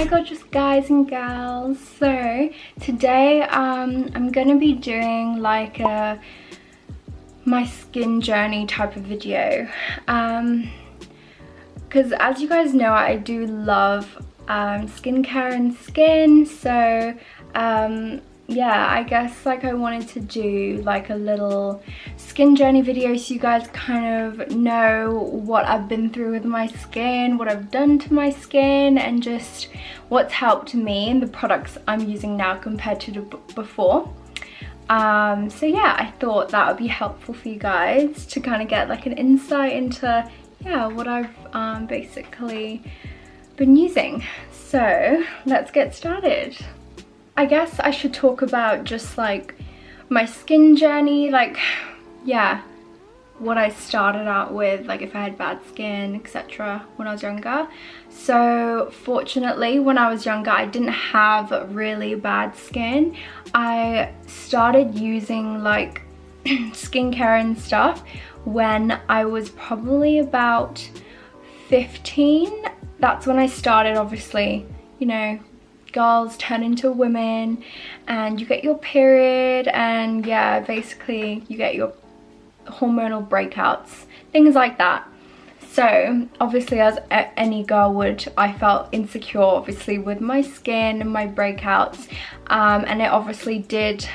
gorgeous guys and gals. So today I'm gonna be doing like my skin journey type of video, because as you guys know, I do love skincare and skin. So yeah, I guess like I wanted to do like a little skin journey video so you guys kind of know what I've been through with my skin, what I've done to my skin, and just what's helped me and the products I'm using now compared to before. So yeah, I thought that would be helpful for you guys to kind of get like an insight into, yeah, what I've basically been using. So let's get started. I guess I should talk about just like my skin journey, like, yeah, what I started out with, like if I had bad skin, etc. when I was younger. So fortunately, when I was younger, I didn't have really bad skin. I started using like skincare and stuff when I was probably about 15. That's when I started, obviously, you know, girls turn into women and you get your period, and yeah, basically you get your hormonal breakouts, things like that. So obviously, as any girl would, I felt insecure obviously with my skin and my breakouts, and it obviously did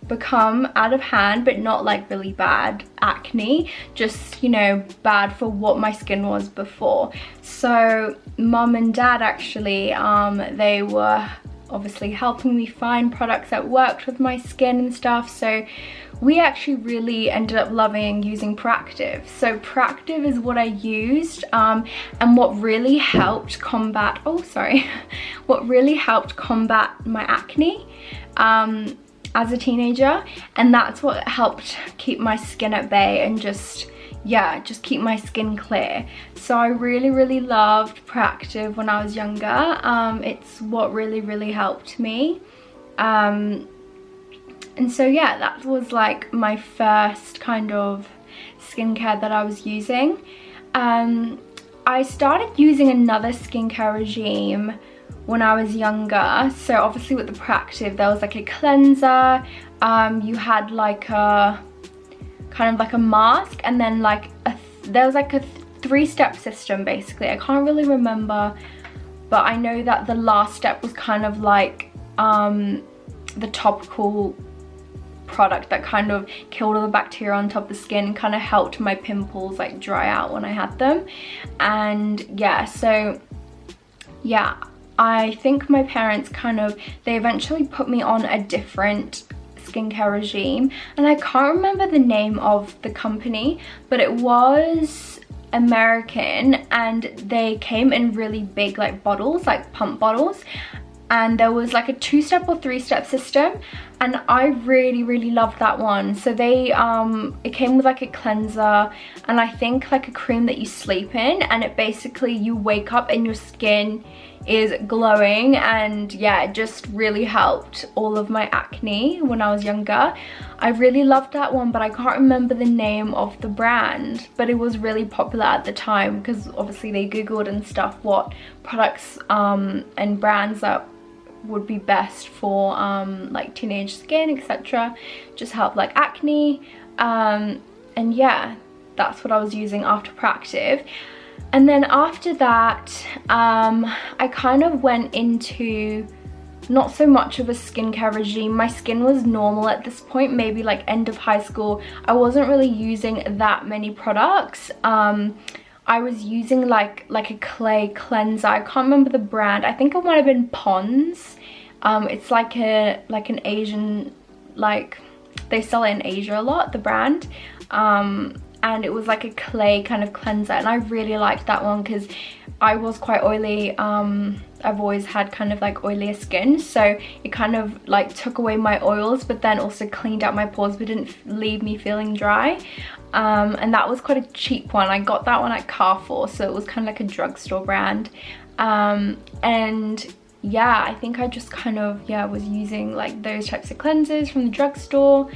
become out of hand, but not like really bad acne, just, you know, bad for what my skin was before. So mum and dad actually, they were obviously helping me find products that worked with my skin and stuff. So we actually really ended up loving using Proactiv. So Proactiv is what I used, and what really helped combat, what really helped combat my acne as a teenager, and that's what helped keep my skin at bay and just, yeah, just keep my skin clear. So I really loved Proactiv when I was younger. It's what really helped me, and so yeah, that was like my first kind of skincare that I was using. I started using another skincare regime when I was younger. So obviously with the Proactiv, there was like a cleanser, you had like a kind of like a mask, and then like there was like a three-step system basically. I can't really remember, but I know that the last step was kind of like the topical product that kind of killed all the bacteria on top of the skin and kind of helped my pimples like dry out when I had them. And yeah, so yeah, I think my parents they eventually put me on a different skincare regime, and I can't remember the name of the company, but it was American, and they came in really big like bottles, like pump bottles, and there was like a 2-step or 3-step system, and I really loved that one. So they it came with like a cleanser and I think like a cream that you sleep in, and it basically, you wake up and your skin is glowing, and yeah, it just really helped all of my acne when I was younger. I really loved that one, but I can't remember the name of the brand, but it was really popular at the time because obviously they googled and stuff what products and brands that would be best for like teenage skin, etc. just help like acne, and yeah, that's what I was using after Proactiv. And then after that, I kind of went into not so much of a skincare regime. My skin was normal at this point, maybe like end of high school. I wasn't really using that many products. I was using like a clay cleanser. I can't remember the brand. I think it might have been Pond's. It's like an Asian, like they sell it in Asia a lot, the brand. And it was like a clay kind of cleanser, and I really liked that one because I was quite oily. I've always had kind of like oilier skin, so it kind of like took away my oils, but then also cleaned out my pores but didn't leave me feeling dry. And that was quite a cheap one. I got that one at Carrefour, so it was kind of like a drugstore brand. And yeah, I think I just kind of, yeah, was using like those types of cleansers from the drugstore.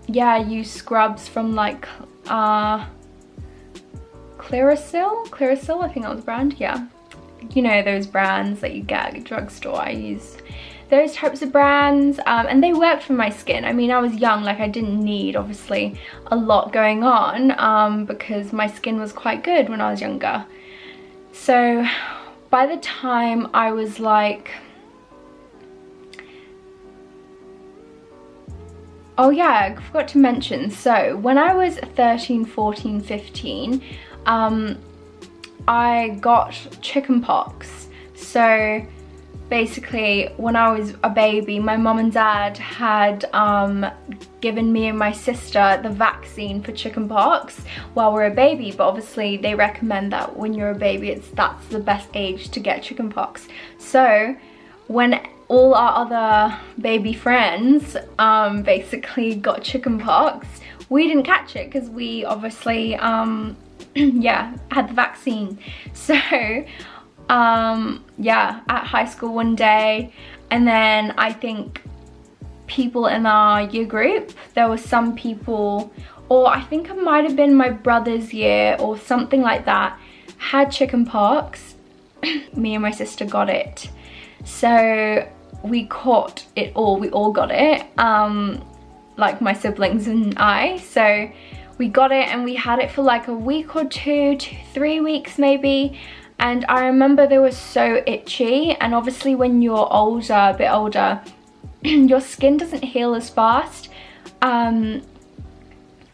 Yeah, I use scrubs from like Clearasil, I think that was the brand, yeah. you know, those brands that you get at a drugstore. I use those types of brands, and they worked for my skin. I mean, I was young, like I didn't need obviously a lot going on, because my skin was quite good when I was younger. So by the time I was like, oh yeah, I forgot to mention, so when I was 13, 14, 15, I got chickenpox. So basically, when I was a baby, my mum and dad had given me and my sister the vaccine for chickenpox while we're a baby, but obviously they recommend that when you're a baby, that's the best age to get chickenpox. So when all our other baby friends basically got chickenpox, we didn't catch it because we obviously yeah, had the vaccine. So yeah, at high school one day, and then I think people in our year group, there were some people, or I think it might have been my brother's year or something like that, had chickenpox. Me and my sister got it. So we caught it all, we all got it, like my siblings and I. So we got it and we had it for like a week or two, 3 weeks maybe. And I remember they were so itchy, and obviously when you're older, a bit older, your skin doesn't heal as fast, or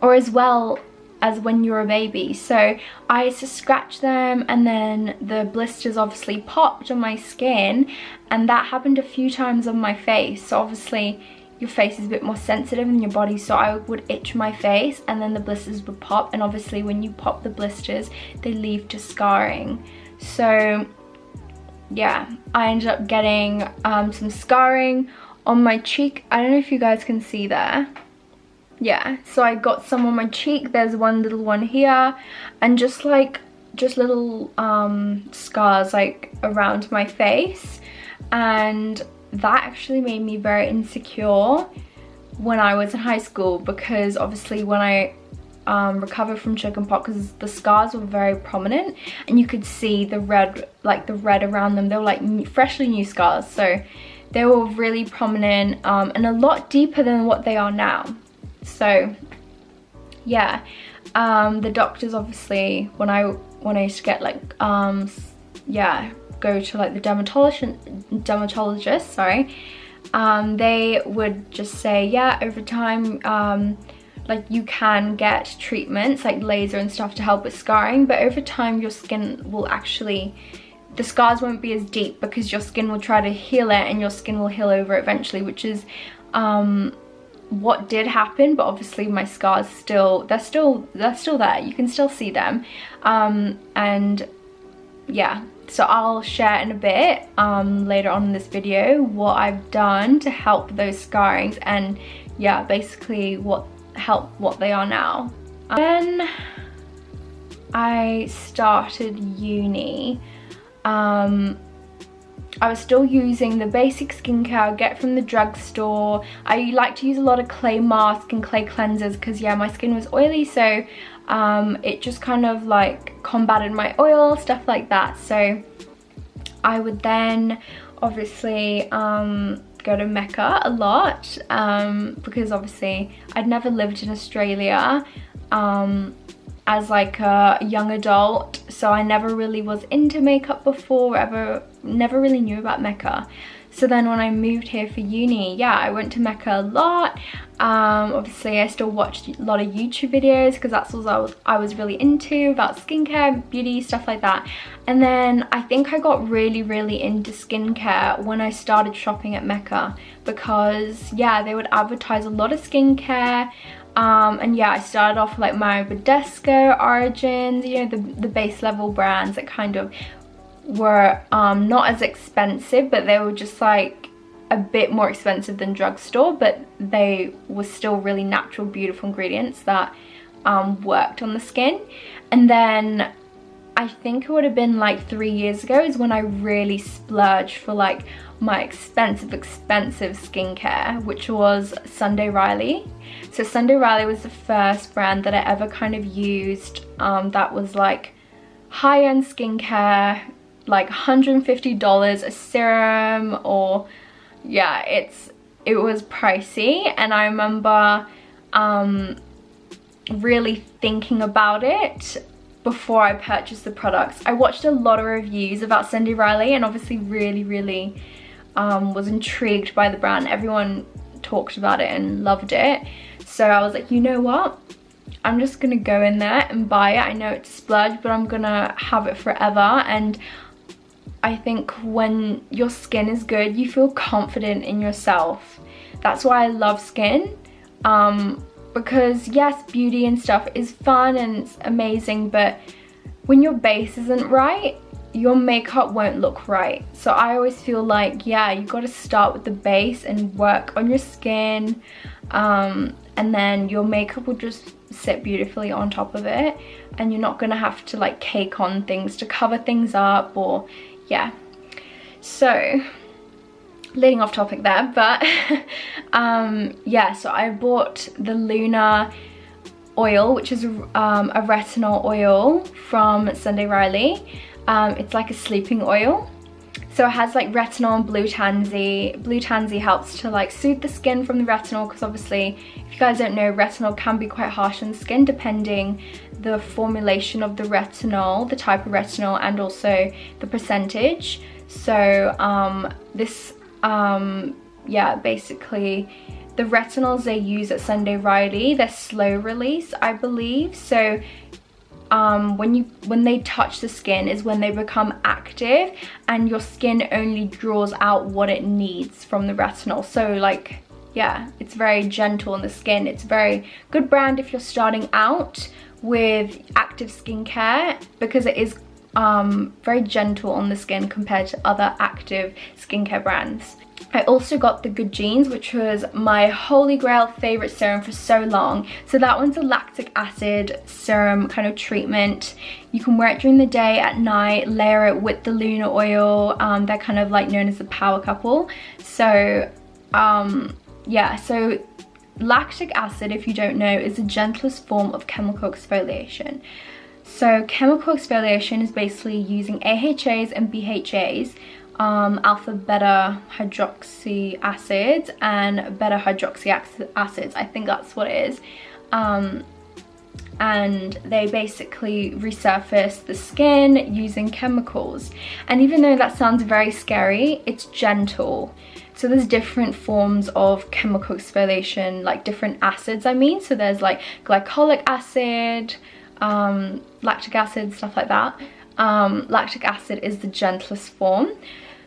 as well as when you're a baby. So I used to scratch them, and then the blisters obviously popped on my skin, and that happened a few times on my face. So obviously your face is a bit more sensitive than your body, so I would itch my face and then the blisters would pop, and obviously when you pop the blisters, they lead to scarring. So yeah, I ended up getting some scarring on my cheek. I don't know if you guys can see there. Yeah, so I got some on my cheek. There's one little one here, and just little scars like around my face, and that actually made me very insecure when I was in high school, because obviously when I recovered from chickenpox, the scars were very prominent and you could see the red, like the red around them. They were like freshly new scars, so they were really prominent, and a lot deeper than what they are now. So yeah, the doctors obviously, when I used to get like yeah, go to like the dermatologist, sorry, they would just say, yeah, over time like you can get treatments like laser and stuff to help with scarring, but over time your skin will actually, the scars won't be as deep because your skin will try to heal it and your skin will heal over eventually, which is what did happen. But obviously my scars they're still there, you can still see them, and yeah, so I'll share in a bit later on in this video what I've done to help those scarrings, and yeah, basically what they are now. When I started uni, I was still using the basic skincare I get from the drugstore. I like to use a lot of clay masks and clay cleansers because yeah, my skin was oily, so it just kind of like combated my oil, stuff like that. So I would then obviously go to Mecca a lot, because obviously I'd never lived in Australia as like a young adult, so I never really was into makeup before, never really knew about Mecca. So then when I moved here for uni, yeah, I went to Mecca a lot. Obviously I still watched a lot of YouTube videos because that's what I was really into, about skincare, beauty, stuff like that. And then I think I got really into skincare when I started shopping at Mecca, because yeah, they would advertise a lot of skincare. And yeah, I started off with like Mario Badescu, Origins, you know, the base level brands that kind of were not as expensive, but they were just like a bit more expensive than drugstore, but they were still really natural, beautiful ingredients that worked on the skin. And then I think it would have been like 3 years ago is when I really splurged for like my expensive skincare, which was Sunday Riley. So Sunday Riley was the first brand that I ever kind of used that was like high-end skincare, like $150 a serum, or yeah, it was pricey. And I remember really thinking about it before I purchased the products. I watched a lot of reviews about Sunday Riley and obviously really was intrigued by the brand. Everyone talked about it and loved it. So I was like, you know what? I'm just gonna go in there and buy it. I know it's a splurge, but I'm gonna have it forever. And I think when your skin is good, you feel confident in yourself. That's why I love skin. Because yes, beauty and stuff is fun and it's amazing, but when your base isn't right, your makeup won't look right. So I always feel like, yeah, you got to start with the base and work on your skin, and then your makeup will just sit beautifully on top of it, and you're not gonna have to like cake on things to cover things up, or yeah. So leading off topic there, but yeah, so I bought the Luna oil, which is a retinol oil from Sunday Riley. It's like a sleeping oil. So it has like retinol and blue tansy. Blue tansy helps to like soothe the skin from the retinol, because obviously, if you guys don't know, retinol can be quite harsh on the skin depending the formulation of the retinol, the type of retinol, and also the percentage. So yeah, basically the retinols they use at Sunday Riley, they're slow release, I believe. So when they touch the skin is when they become active, and your skin only draws out what it needs from the retinol. So like, yeah, it's very gentle on the skin. It's a very good brand if you're starting out with active skincare, because it is very gentle on the skin compared to other active skincare brands. I also got the Good Genes, which was my holy grail favorite serum for so long. So that one's a lactic acid serum kind of treatment. You can wear it during the day, at night, layer it with the Luna oil. They're kind of like known as the power couple. So yeah, so lactic acid, if you don't know, is the gentlest form of chemical exfoliation. So chemical exfoliation is basically using AHAs and BHAs, alpha beta hydroxy acids and beta hydroxy acids, I think that's what it is. And they basically resurface the skin using chemicals. And even though that sounds very scary, it's gentle. So there's different forms of chemical exfoliation, like different acids, I mean. So there's like glycolic acid, lactic acid, stuff like that. Lactic acid is the gentlest form.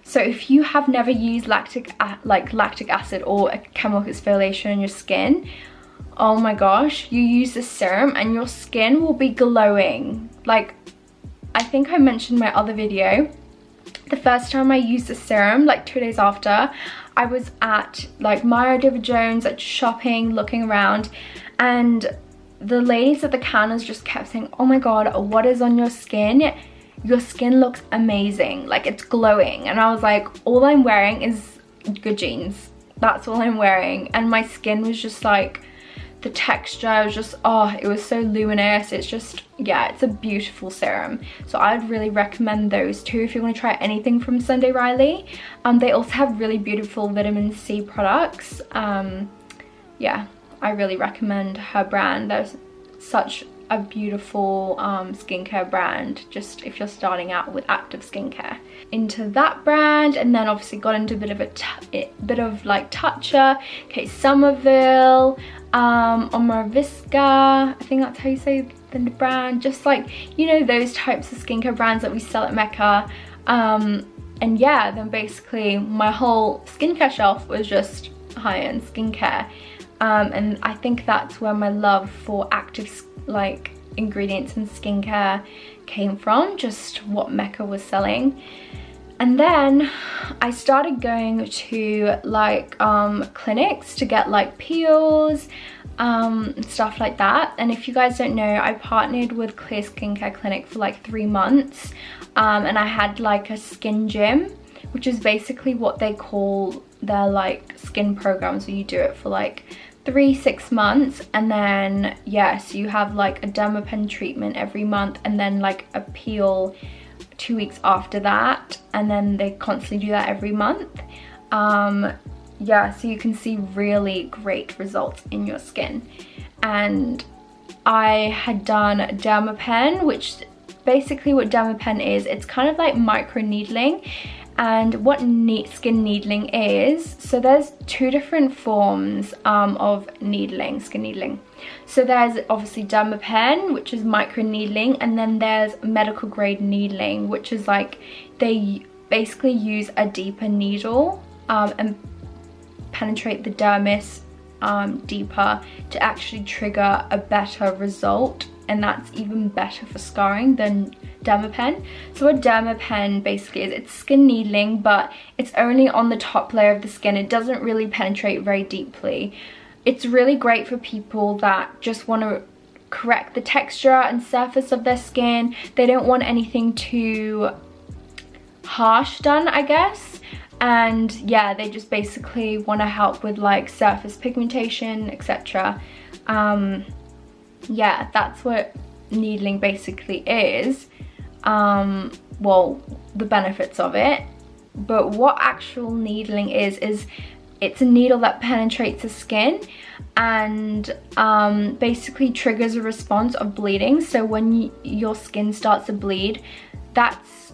So if you have never used lactic acid or a chemical exfoliation on your skin, oh my gosh, you use this serum and your skin will be glowing. Like, I think I mentioned in my other video, the first time I used the serum, like 2 days after, I was at like Maya David Jones, like shopping, looking around, and the ladies at the counters just kept saying, oh my god, what is on your skin? Your skin looks amazing, like it's glowing. And I was like, all I'm wearing is Good Genes. That's all I'm wearing. And my skin was just like, the texture was just, oh, it was so luminous. It's just, yeah, it's a beautiful serum. So I'd really recommend those two if you want to try anything from Sunday Riley. They also have really beautiful vitamin C products. Yeah, I really recommend her brand. There's such a beautiful skincare brand, just if you're starting out with active skincare. Into that brand, and then obviously got into a bit of like Tatcha, Kate Somerville, Omorovicka, I think that's how you say the brand. Just like, you know, those types of skincare brands that we sell at Mecca. And yeah, then basically my whole skincare shelf was just high-end skincare. And I think that's where my love for active like ingredients and skincare came from, just what Mecca was selling. And then I started going to like clinics to get like peels, stuff like that. And if you guys don't know, I partnered with Clear Skincare Clinic for like 3 months, and I had like a skin gym, which is basically what they call their like skin programs, where you do it for like 3-6 months, and then yes, you have like a dermapen treatment every month, and then like a peel 2 weeks after that, and then they constantly do that every month. Yeah, so you can see really great results in your skin. And I had done Dermapen, which basically what Dermapen is, it's kind of like micro needling. And what skin needling is, so there's 2 different forms of needling, skin needling. So there's obviously Dermapen, which is micro needling, and then there's medical grade needling, which is like they basically use a deeper needle and penetrate the dermis deeper to actually trigger a better result, and that's even better for scarring than Dermapen. So what Dermapen basically is, it's skin needling, but it's only on the top layer of the skin. It doesn't really penetrate very deeply. It's really great for people that just want to correct the texture and surface of their skin. They don't want anything too harsh done, I guess. And yeah, they just basically want to help with like surface pigmentation, etc. Yeah, that's what needling basically is. Well, the benefits of it. But what actual needling is it's a needle that penetrates the skin and basically triggers a response of bleeding. So when your skin starts to bleed, that's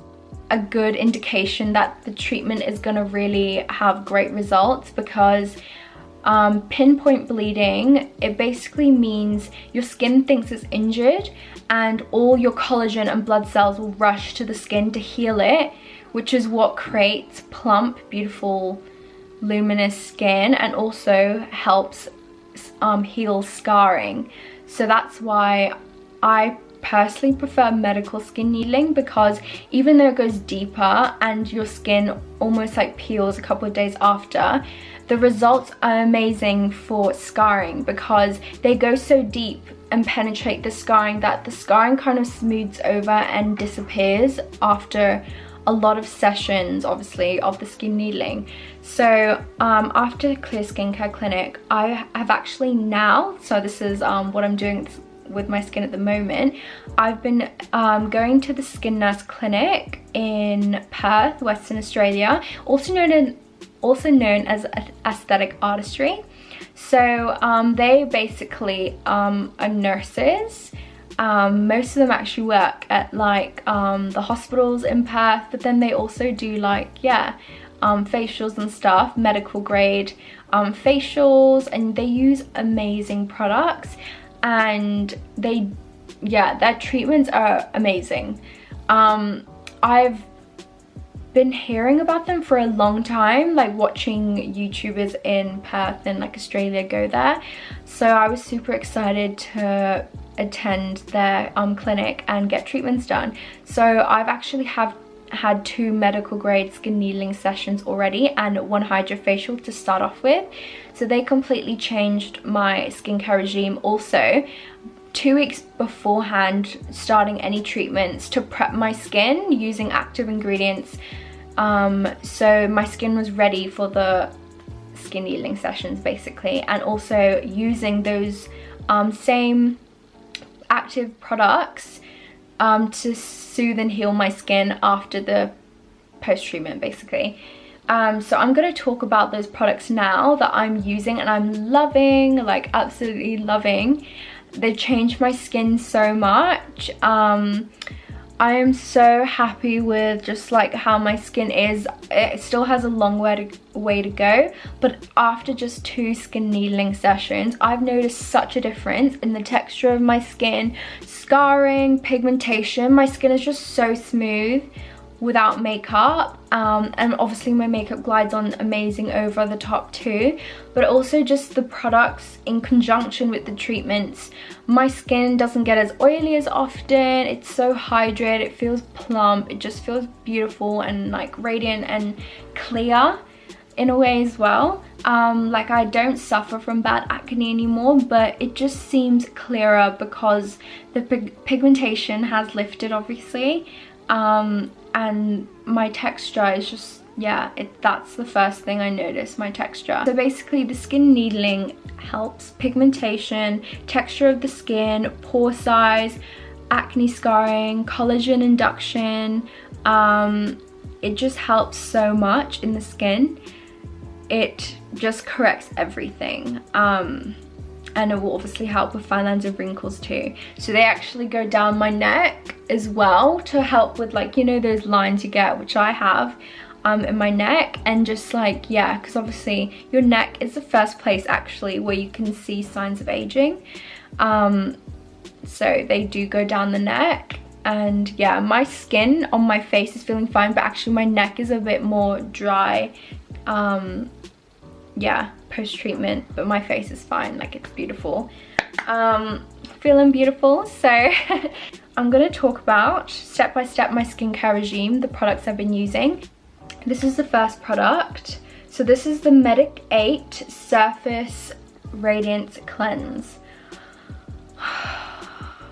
a good indication that the treatment is going to really have great results, because pinpoint bleeding, it basically means your skin thinks it's injured and all your collagen and blood cells will rush to the skin to heal it, which is what creates plump, beautiful, luminous skin, and also helps heal scarring. So that's why I personally prefer medical skin needling, because even though it goes deeper and your skin almost like peels a couple of days after, the results are amazing for scarring, because they go so deep and penetrate the scarring that the scarring kind of smooths over and disappears after a lot of sessions, obviously, of the skin needling. So after Clear Skincare Clinic, I have actually now, so this is what I'm doing with my skin at the moment, I've been going to the Skin Nurse Clinic in Perth, Western Australia, also known as Aesthetic Artistry. So they basically are nurses. Most of them actually work at like the hospitals in Perth, but then they also do like, yeah, facials and stuff, medical grade facials, and they use amazing products, and their treatments are amazing. I've been hearing about them for a long time, like watching YouTubers in Perth and like Australia go there. So I was super excited to attend their clinic and get treatments done. So I've actually had 2 medical grade skin needling sessions already and 1 hydrofacial to start off with. So they completely changed my skincare regime. Also, 2 weeks beforehand starting any treatments to prep my skin using active ingredients, so my skin was ready for the skin needling sessions basically, and also using those same active products to soothe and heal my skin after the post-treatment basically. So I'm going to talk about those products now that I'm using and I'm loving, like absolutely loving. They've changed my skin so much. I am so happy with just like how my skin is. It still has a long way to go, but after just 2 skin needling sessions, I've noticed such a difference in the texture of my skin, scarring, pigmentation. My skin is just so smooth without makeup, and obviously my makeup glides on amazing over the top too, but also just the products in conjunction with the treatments. My skin doesn't get as oily as often, it's so hydrated, it feels plump, it just feels beautiful and like radiant and clear in a way as well. Like I don't suffer from bad acne anymore, but it just seems clearer because the pigmentation has lifted obviously. And my texture is just, yeah, that's the first thing I noticed, my texture. So basically the skin needling helps pigmentation, texture of the skin, pore size, acne scarring, collagen induction, It just helps so much in the skin. It just corrects everything. And it will obviously help with fine lines and wrinkles too. So they actually go down my neck as well to help with, like, you know, those lines you get, which I have in my neck. And just like, yeah, because obviously your neck is the first place actually where you can see signs of aging. So they do go down the neck. And yeah, my skin on my face is feeling fine, but actually my neck is a bit more dry. Yeah, post-treatment, but my face is fine, like it's beautiful. Feeling beautiful. So I'm gonna talk about step by step my skincare regime, the products I've been using. This is the first product. So this is the Medic 8 Surface Radiance Cleanse.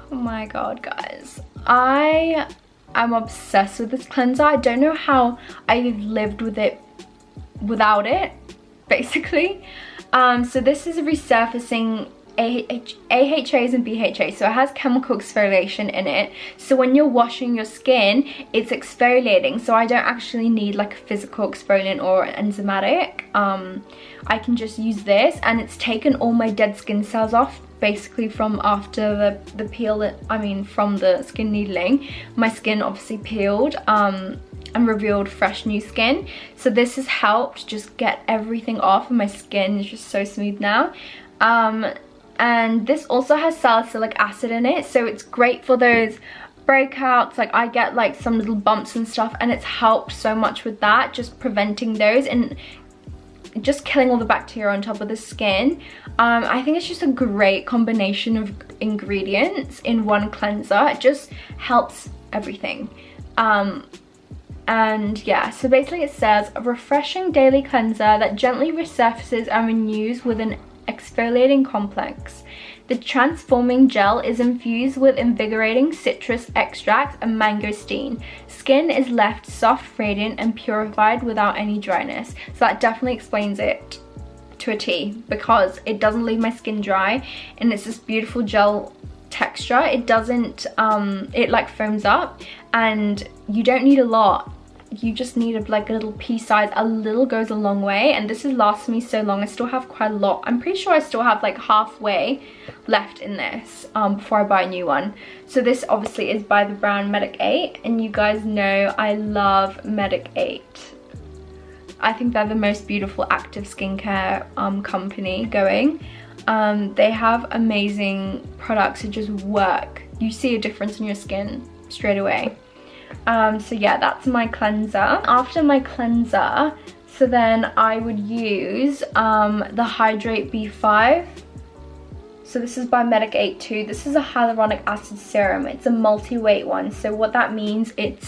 Oh my god, guys, I am obsessed with this cleanser. I don't know how I've lived with it without it, basically. So this is a resurfacing AHAs and BHAs, so it has chemical exfoliation in it. So when you're washing your skin, it's exfoliating, so I don't actually need like a physical exfoliant or enzymatic. I can just use this, and it's taken all my dead skin cells off, basically from after the peel, from the skin needling. My skin obviously peeled and revealed fresh new skin. So this has helped just get everything off, and my skin is just so smooth now. And this also has salicylic acid in it, so it's great for those breakouts. Like I get like some little bumps and stuff, and it's helped so much with that, just preventing those and just killing all the bacteria on top of the skin. I think it's just a great combination of ingredients in one cleanser. It just helps everything. And yeah, so basically it says a refreshing daily cleanser that gently resurfaces and renews with an exfoliating complex. The transforming gel is infused with invigorating citrus extracts and mangosteen. Skin is left soft, radiant, and purified without any dryness. So that definitely explains it to a T, because it doesn't leave my skin dry, and it's this beautiful gel texture. It doesn't, it like foams up, and you don't need a lot. You just need like a little pea size. A little goes a long way, and this has lasted me so long. I still have quite a lot. I'm pretty sure I still have like halfway left in this before I buy a new one. So this obviously is by the brand Medic 8, and you guys know I love Medic 8. I think they're the most beautiful active skincare company going. They have amazing products that just work. You see a difference in your skin straight away. So yeah, that's my cleanser. After my cleanser, so then I would use the Hydrate B5. So this is by Medic 8 too. This is a hyaluronic acid serum. It's a multi-weight one. So what that means, it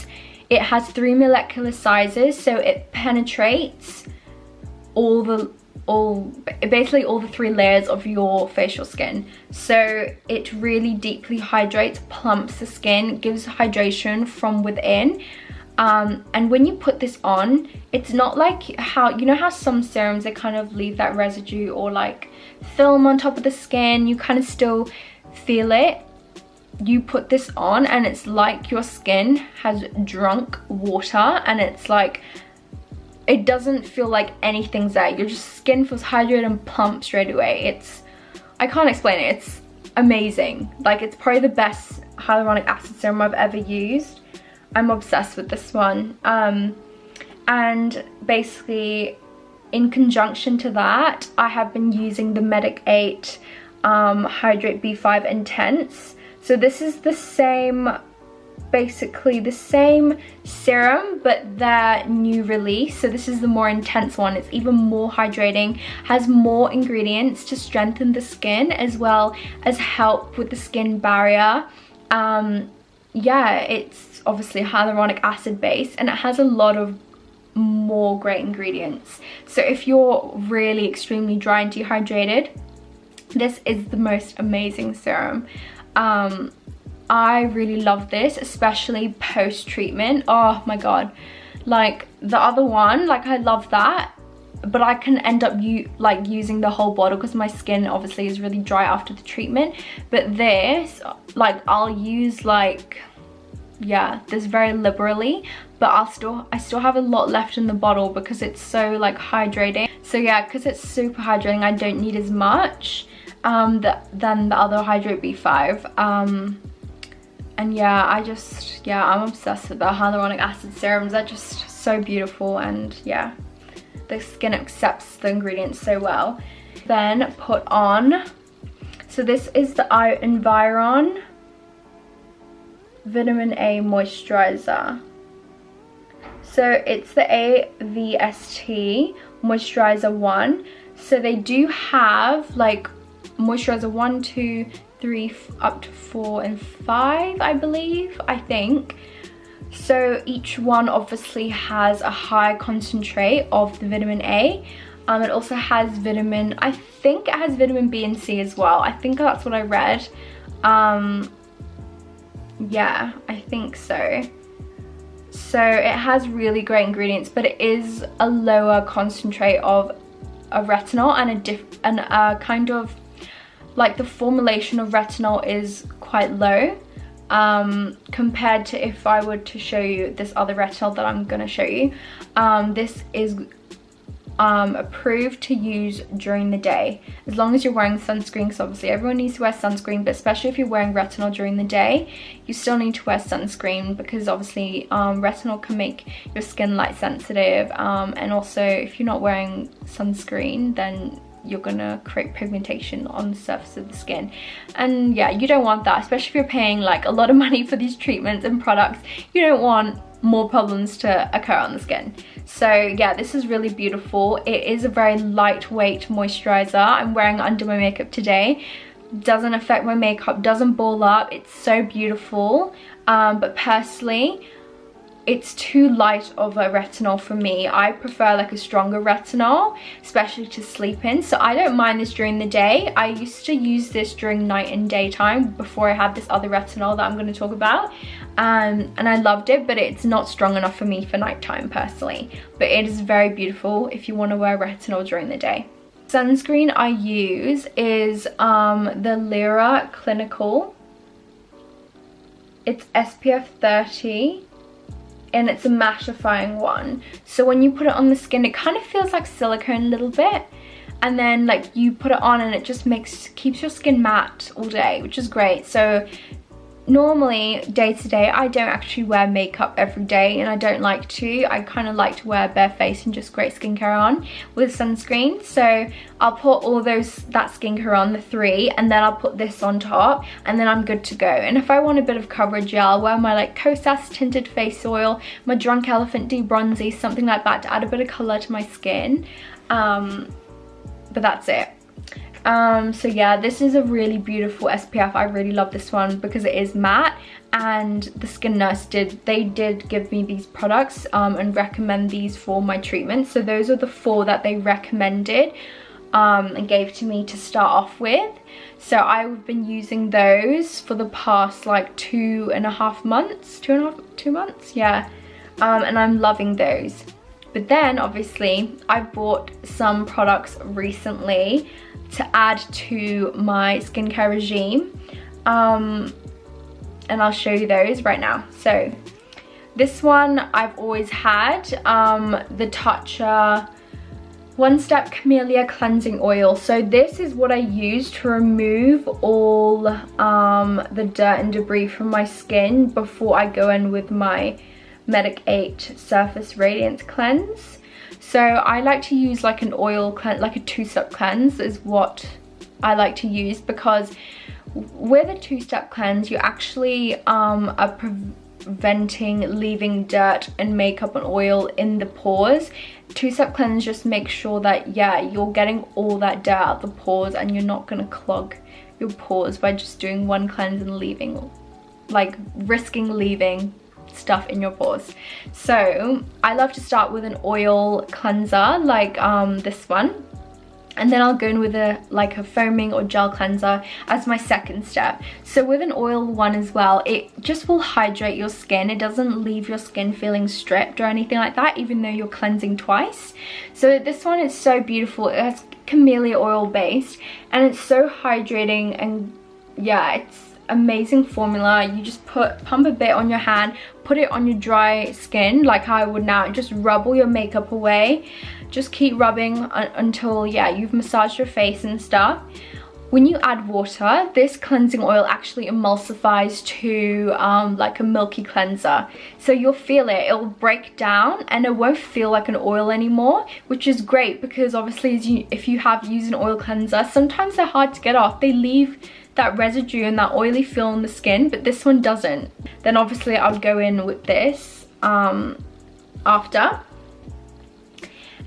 has 3 molecular sizes, so it penetrates basically all the 3 layers of your facial skin. So it really deeply hydrates, plumps the skin, gives hydration from within. And when you put this on, it's not like how, you know how some serums, they kind of leave that residue or like film on top of the skin, you kind of still feel it. You put this on and it's like your skin has drunk water, and it's like, it doesn't feel like anything's there. Your just skin feels hydrated and plump straight away. I can't explain it. It's amazing. Like, it's probably the best hyaluronic acid serum I've ever used. I'm obsessed with this one. And basically, in conjunction to that, I have been using the Medic 8 Hydrate B5 Intense. So this is the same, basically the same serum, but their new release. So this is the more intense one. It's even more hydrating, has more ingredients to strengthen the skin as well as help with the skin barrier. Yeah, it's obviously hyaluronic acid based, and it has a lot of more great ingredients. So if you're really extremely dry and dehydrated, this is the most amazing serum. I really love this, especially post-treatment. Oh my god, like the other one, like I love that, but I can end up using the whole bottle because my skin obviously is really dry after the treatment. But this, like, I'll use like, yeah, this very liberally, but I still have a lot left in the bottle because it's so like hydrating. So yeah, because it's super hydrating, I don't need as much than the other Hydrate B5. And yeah, I'm obsessed with the hyaluronic acid serums. They're just so beautiful, and yeah, the skin accepts the ingredients so well. Then put on, so this is the Environ Vitamin A Moisturizer. So it's the AVST Moisturizer 1. So they do have like moisturizer 1, 2, 3, up to 4 and 5, I believe, I think. So each one obviously has a high concentrate of the vitamin A. It also has I think it has vitamin B and C as well. I think that's what I read. Yeah, I think so. So it has really great ingredients, but it is a lower concentrate of a retinol, and a kind of like the formulation of retinol is quite low compared to if I were to show you this other retinol that I'm going to show you. This is approved to use during the day as long as you're wearing sunscreen, because obviously everyone needs to wear sunscreen, but especially if you're wearing retinol during the day, you still need to wear sunscreen, because obviously retinol can make your skin light sensitive, and also if you're not wearing sunscreen, then you're gonna create pigmentation on the surface of the skin, and yeah, you don't want that, especially if you're paying like a lot of money for these treatments and products. You don't want more problems to occur on the skin. So yeah, this is really beautiful. It is a very lightweight moisturizer. I'm wearing it under my makeup today. Doesn't affect my makeup, doesn't ball up. It's so beautiful, but personally it's too light of a retinol for me. I prefer like a stronger retinol, especially to sleep in. So I don't mind this during the day. I used to use this during night and daytime before I had this other retinol that I'm going to talk about. And I loved it, but it's not strong enough for me for nighttime personally. But it is very beautiful if you want to wear retinol during the day. Sunscreen I use is the Lira Clinical. It's SPF 30. And it's a mattifying one, so when you put it on the skin it kind of feels like silicone a little bit, and then like you put it on and it just keeps your skin matte all day, which is great. So normally day to day I don't actually wear makeup every day, and I don't like to. I kind of like to wear bare face and just great skincare on with sunscreen. So I'll put all that skincare on, the 3, and then I'll put this on top, and then I'm good to go. And if I want a bit of coverage, yeah, I'll wear my like Kosas tinted face oil, my Drunk Elephant de-bronzy, something like that, to add a bit of color to my skin. But that's it. So yeah, this is a really beautiful SPF. I really love this one because it is matte, and the Skin Nurse did give me these products and recommend these for my treatment. So those are the 4 that they recommended and gave to me to start off with. So I've been using those for the past like 2.5 months, 2 months, yeah, and I'm loving those. But then obviously I bought some products recently to add to my skincare regime, and I'll show you those right now. So this one I've always had, the Tatcha One Step Camellia Cleansing Oil. So this is what I use to remove all the dirt and debris from my skin before I go in with my Medic 8 Surface Radiance Cleanse. So I like to use like an oil cleanse, like a 2-step cleanse is what I like to use, because with a 2-step cleanse you actually are preventing leaving dirt and makeup and oil in the pores. 2-step cleanse just makes sure that, yeah, you're getting all that dirt out the pores, and you're not going to clog your pores by just doing one cleanse and leaving, like risking leaving stuff in your pores. So I love to start with an oil cleanser like this one, and then I'll go in with a foaming or gel cleanser as my second step. So with an oil one as well, it just will hydrate your skin. It doesn't leave your skin feeling stripped or anything like that, even though you're cleansing twice. So this one is so beautiful. It has camellia oil based, and it's so hydrating, and yeah, amazing formula. You just pump a bit on your hand, put it on your dry skin like how I would now, just rub all your makeup away. Just keep rubbing until, yeah, you've massaged your face and stuff. When you add water, this cleansing oil actually emulsifies to like a milky cleanser. So you'll feel it, it'll break down and it won't feel like an oil anymore, which is great because obviously if you have used an oil cleanser, sometimes they're hard to get off. They leave that residue and that oily feel on the skin, but this one doesn't. Then obviously I would go in with this after.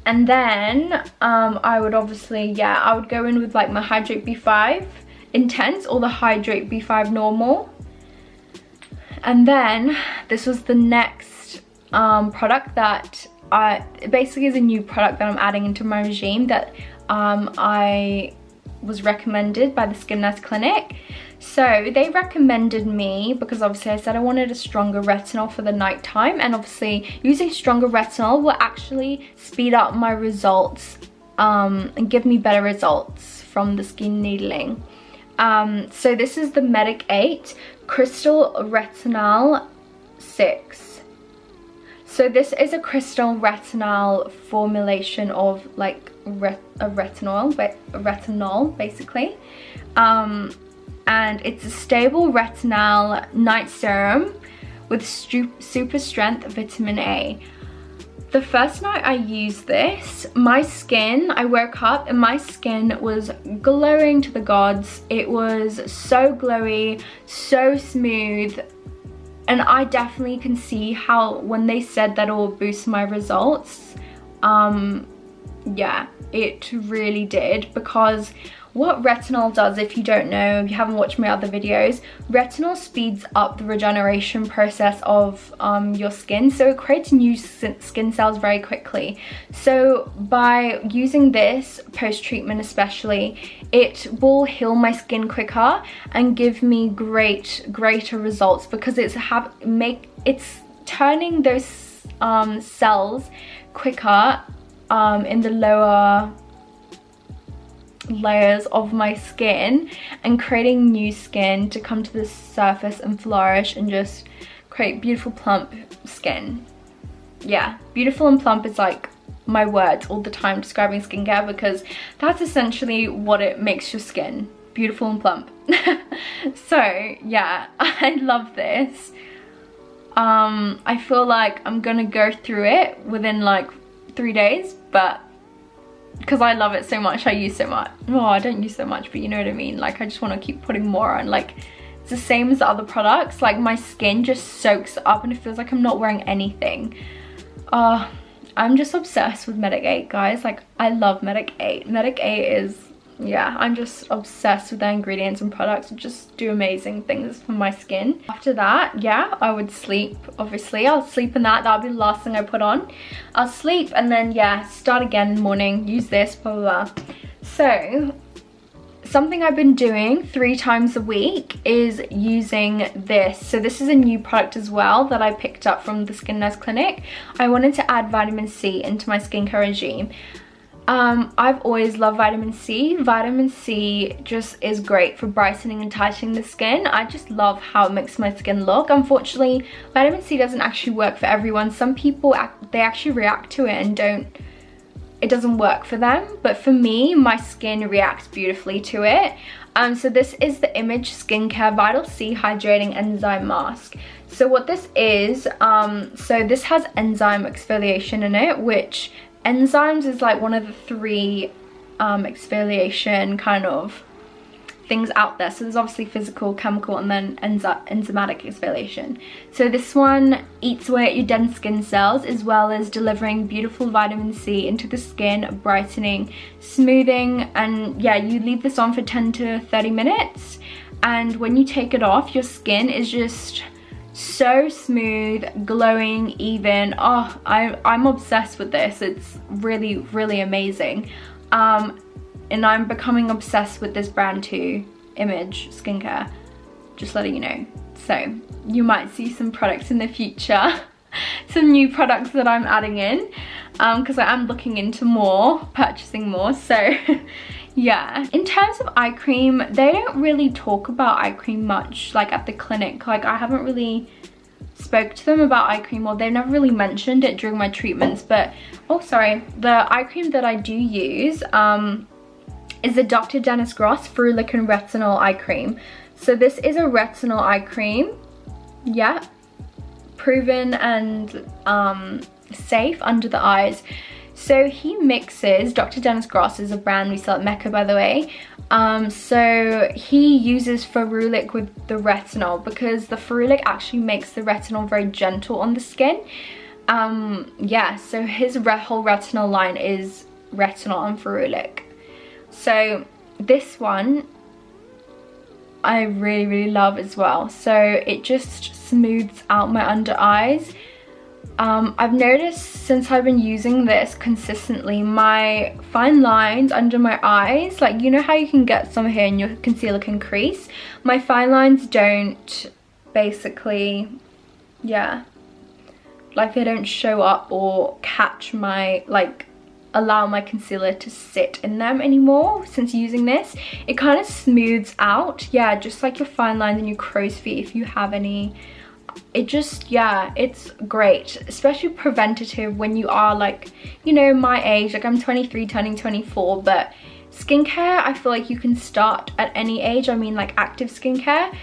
And then I would obviously, yeah, I would go in with like my Hydrate B5 Intense or the Hydrate B5 Normal. And then this was the next product that it basically is a new product that I'm adding into my regime that I was recommended by the Skin Nest Clinic. So they recommended me because obviously I said I wanted a stronger retinol for the night time, and obviously using stronger retinol will actually speed up my results and give me better results from the skin needling. So this is the Medic 8 Crystal Retinol 6. So this is a crystal retinol formulation of like a retinol basically. And it's a stable retinol night serum with super strength vitamin A. The first night I used this, my skin, I woke up and my skin was glowing to the gods. It was so glowy, so smooth. And I definitely can see how when they said that it will boost my results, yeah, it really did. Because what retinol does, if you don't know, if you haven't watched my other videos, retinol speeds up the regeneration process of your skin, so it creates new skin cells very quickly. So by using this post-treatment especially, it will heal my skin quicker and give me greater results because it's turning those cells quicker in the lower layers of my skin and creating new skin to come to the surface and flourish and just create beautiful plump skin. Yeah, beautiful and plump is like my words all the time describing skincare because that's essentially what it makes your skin, beautiful and plump. So yeah, I love this. I feel like I'm gonna go through it within like 3 days, but because I love it so much, I use so much. Well, I don't use so much, but you know what I mean. Like I just want to keep putting more on. Like it's the same as the other products. Like my skin just soaks up and it feels like I'm not wearing anything. I'm just obsessed with Medic 8, guys. Like I love Medic 8. Medic 8 is, yeah, I'm just obsessed with their ingredients and products. It just do amazing things for my skin. After that, yeah, I would sleep. Obviously I'll sleep in that. That'll be the last thing I put on. I'll sleep and then, yeah, start again in the morning, use this, blah blah blah. So something I've been doing 3 times a week is using this. So this is a new product as well that I picked up from the Skin Nest Clinic. I wanted to add vitamin C into my skincare regime. I've always loved vitamin C. Vitamin C just is great for brightening and tightening the skin. I just love how it makes my skin look. Unfortunately, vitamin C doesn't actually work for everyone. Some people, they actually react to it and it doesn't work for them. But for me, my skin reacts beautifully to it. So this is the Image Skincare Vital C Hydrating Enzyme Mask. So what this is, so this has enzyme exfoliation in it, which enzymes is like one of the 3 exfoliation kind of things out there. So there's obviously physical, chemical, and then enzymatic exfoliation. So this one eats away at your dead skin cells as well as delivering beautiful vitamin C into the skin, brightening, smoothing, and yeah, you leave this on for 10 to 30 minutes. And when you take it off, your skin is just so smooth, glowing, even. Oh, I'm obsessed with this. It's really amazing. And I'm becoming obsessed with this brand too, Image Skincare, just letting you know. So you might see some products in the future, some new products that I'm adding in, because I am looking into purchasing more. So Yeah, in terms of eye cream, they don't really talk about eye cream much, like at the clinic. Like I haven't really spoke to them about eye cream, or they've never really mentioned it during my treatments. But oh sorry, the eye cream that I do use is the Dr. Dennis Gross Ferulic Retinol eye cream. So this is a retinol eye cream, yeah, proven and safe under the eyes. So he mixes, Dr. Dennis Gross is a brand we sell at Mecca, by the way. So he uses ferulic with the retinol, because the ferulic actually makes the retinol very gentle on the skin. Yeah, so his whole retinol line is retinol and ferulic. So this one I really love as well. So it just smooths out my under eyes. I've noticed since I've been using this consistently, my fine lines under my eyes, like you know how you can get some here and your concealer can crease, my fine lines don't basically, yeah, like they don't show up or catch my, like allow my concealer to sit in them anymore. Since using this, it kind of smooths out, yeah, just like your fine lines and your crow's feet if you have any. It just, yeah, it's great, especially preventative when you are like, you know, my age. Like I'm 23 turning 24, but skincare, I feel like you can start at any age. I mean, like active skincare,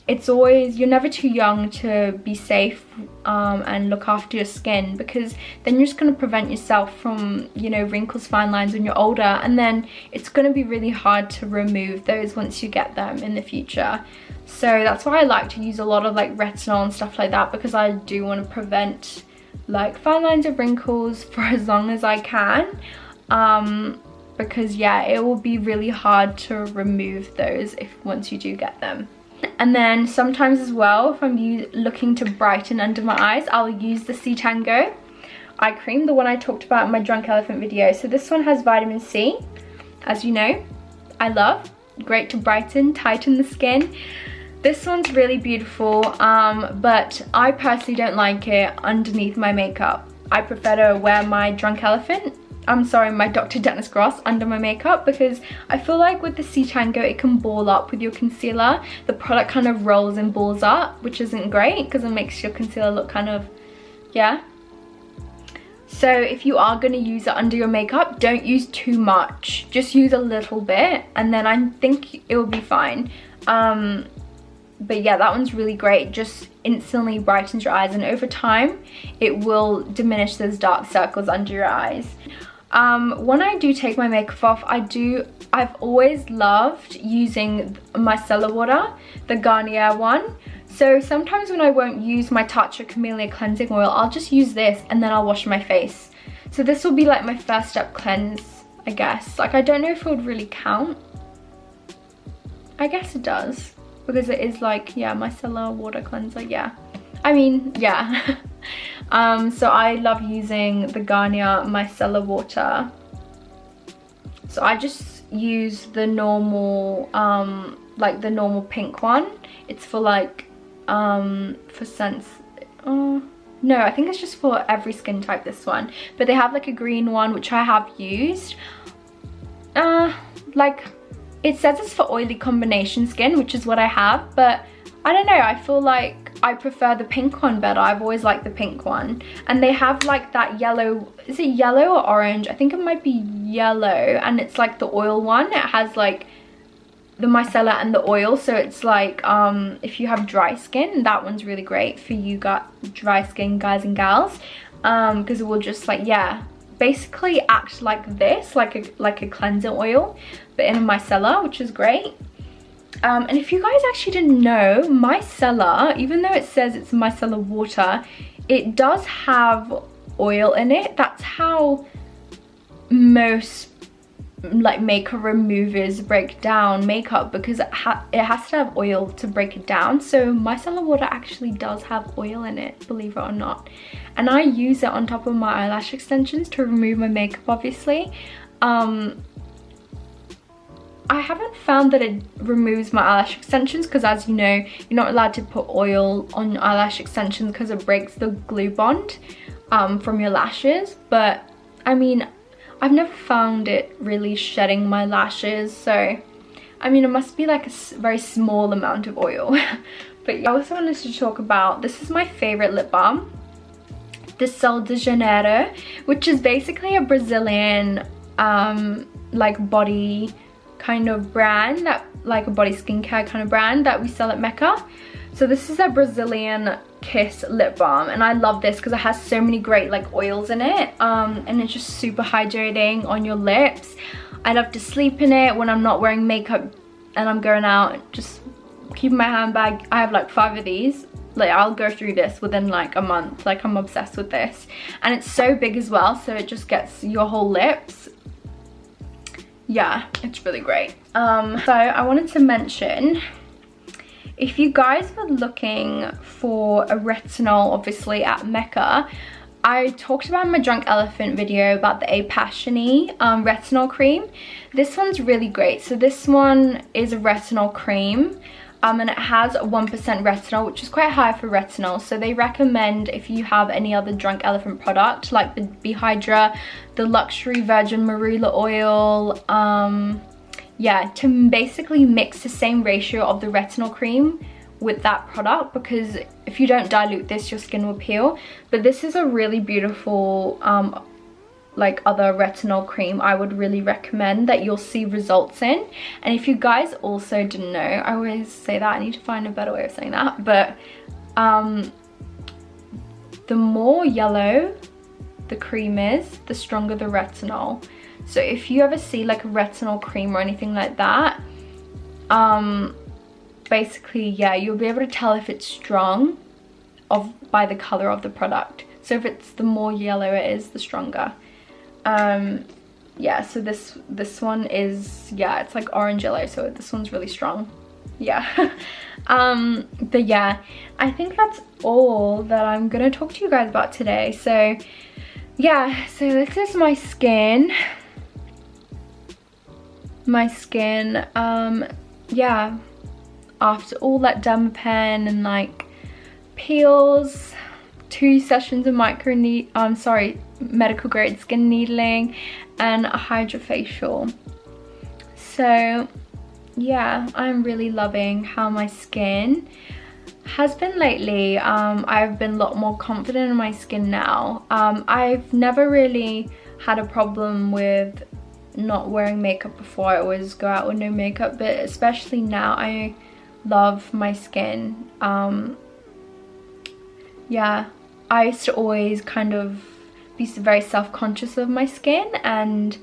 it's always, you're never too young to be safe and look after your skin, because then you're just going to prevent yourself from, you know, wrinkles, fine lines when you're older, and then it's going to be really hard to remove those once you get them in the future. So that's why I like to use a lot of like retinol and stuff like that, because I do want to prevent like fine lines of wrinkles for as long as I can, because yeah, it will be really hard to remove those if once you do get them. And then sometimes as well, if I'm looking to brighten under my eyes, I'll use the C Tango eye cream, the one I talked about in my Drunk Elephant video. So this one has vitamin C, as you know, I love. Great to brighten, tighten the skin. This one's really beautiful, but I personally don't like it underneath my makeup. I prefer to wear my Drunk Elephant, my Dr. Dennis Gross under my makeup, because I feel like with the C Tango it can ball up with your concealer. The product kind of rolls and balls up, which isn't great because it makes your concealer look kind of, yeah. So if you are going to use it under your makeup, don't use too much. Just use a little bit and then I think it will be fine. But yeah, that one's really great. Just instantly brightens your eyes, and over time it will diminish those dark circles under your eyes. When I do take my makeup off, I've always loved using micellar water, the Garnier one. So sometimes when I won't use my Tatcha Camellia cleansing oil, I'll just use this and then I'll wash my face. So this will be like my first step cleanse, I guess. Like I don't know if it would really count. I guess it does, because it is like, yeah, micellar water cleanser, yeah. I mean, yeah. So I love using the Garnier micellar water. So I just use the normal, like the normal pink one. It's for like, for sense, no, I think it's just for every skin type, this one. But they have like a green one, which I have used. Like, it says it's for oily combination skin, which is what I have, but I don't know, I feel like I prefer the pink one better. I've always liked the pink one. And they have like that yellow, is it yellow or orange? I think it might be yellow, and it's like the oil one. It has like the micellar and the oil, so it's like if you have dry skin, that one's really great for you got dry skin guys and gals, because it will just like, yeah, basically act like this, like a cleansing oil, but in a micellar, which is great. And if you guys actually didn't know, micellar, even though it says it's micellar water, it does have oil in it. That's how most like makeup removers break down makeup, because it has to have oil to break it down. So micellar water actually does have oil in it, believe it or not. And I use it on top of my eyelash extensions to remove my makeup, obviously. I haven't found that it removes my eyelash extensions, because as you know, you're not allowed to put oil on eyelash extensions because it breaks the glue bond from your lashes. But I mean, I've never found it really shedding my lashes, so I mean it must be like a very small amount of oil. But yeah, I also wanted to talk about, this is my favorite lip balm, the Sol de Janeiro, which is basically a Brazilian like body kind of brand, that like a body skincare kind of brand that we sell at Mecca. So this is a Brazilian Kiss lip balm, and I love this because it has so many great like oils in it, and it's just super hydrating on your lips. I love to sleep in it when I'm not wearing makeup and I'm going out, just keep in my handbag. I have like 5 of these. Like I'll go through this within like a month. Like I'm obsessed with this, and it's so big as well, so it just gets your whole lips. Yeah, it's really great. So I wanted to mention, if you guys were looking for a retinol, obviously at Mecca, I talked about in my Drunk Elephant video about the Apashini retinol cream. This one's really great. So this one is a retinol cream, and it has 1% retinol, which is quite high for retinol. So they recommend, if you have any other Drunk Elephant product like the Bihydra, the Luxury Virgin Marula oil, yeah, to basically mix the same ratio of the retinol cream with that product, because if you don't dilute this, your skin will peel. But this is a really beautiful like other retinol cream I would really recommend, that you'll see results in. And if you guys also didn't know, I always say that, I need to find a better way of saying that, but the more yellow the cream is, the stronger the retinol. So if you ever see like a retinol cream or anything like that, basically, yeah, you'll be able to tell if it's strong by the color of the product. So if it's, the more yellow it is, the stronger. Yeah, so this one is, yeah, it's like orange yellow, so this one's really strong. Yeah. But yeah, I think that's all that I'm gonna talk to you guys about today. So yeah, so this is my skin. Yeah, after all that Dermapen and like peels, 2 sessions of medical grade skin needling, and a hydrofacial. So yeah, I'm really loving how my skin has been lately. I've been a lot more confident in my skin now. I've never really had a problem with not wearing makeup before. I always go out with no makeup, but especially now I love my skin. Yeah, I used to always kind of be very self-conscious of my skin, and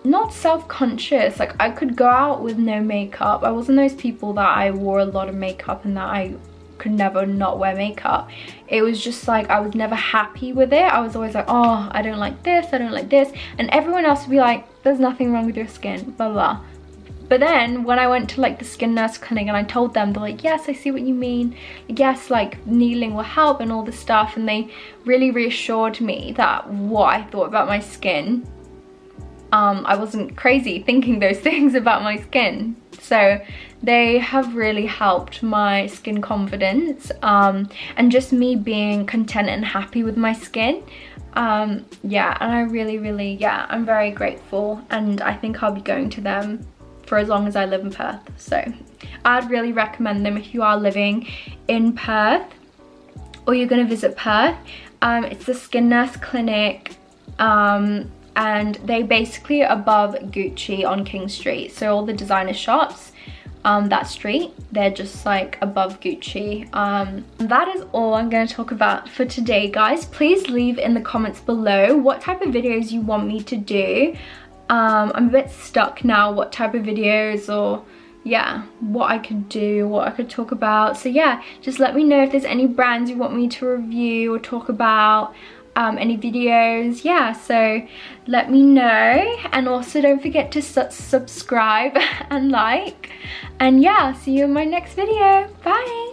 not self-conscious, like I could go out with no makeup. I wasn't those people that I wore a lot of makeup and that I could never not wear makeup. It was just like I was never happy with it. I was always like, oh, I don't like this, I don't like this, and everyone else would be like, there's nothing wrong with your skin, blah blah. But then when I went to like the skin nurse clinic and I told them, they're like, yes, I see what you mean, yes, like needling will help and all this stuff, and they really reassured me that what I thought about my skin, I wasn't crazy thinking those things about my skin. So they have really helped my skin confidence, and just me being content and happy with my skin. Yeah, and I really, yeah, I'm very grateful, and I think I'll be going to them for as long as I live in Perth. So I'd really recommend them if you are living in Perth or you're going to visit Perth. It's the Skin Nurse Clinic, and they basically are above Gucci on King Street. So all the designer shops, that street, they're just like above Gucci. That is all I'm going to talk about for today, guys. Please leave in the comments below what type of videos you want me to do. I'm a bit stuck now what type of videos, or yeah, what I could do, what I could talk about. So yeah, just let me know if there's any brands you want me to review or talk about, any videos. Yeah, so let me know, and also don't forget to subscribe and like, and yeah, I'll see you in my next video. Bye.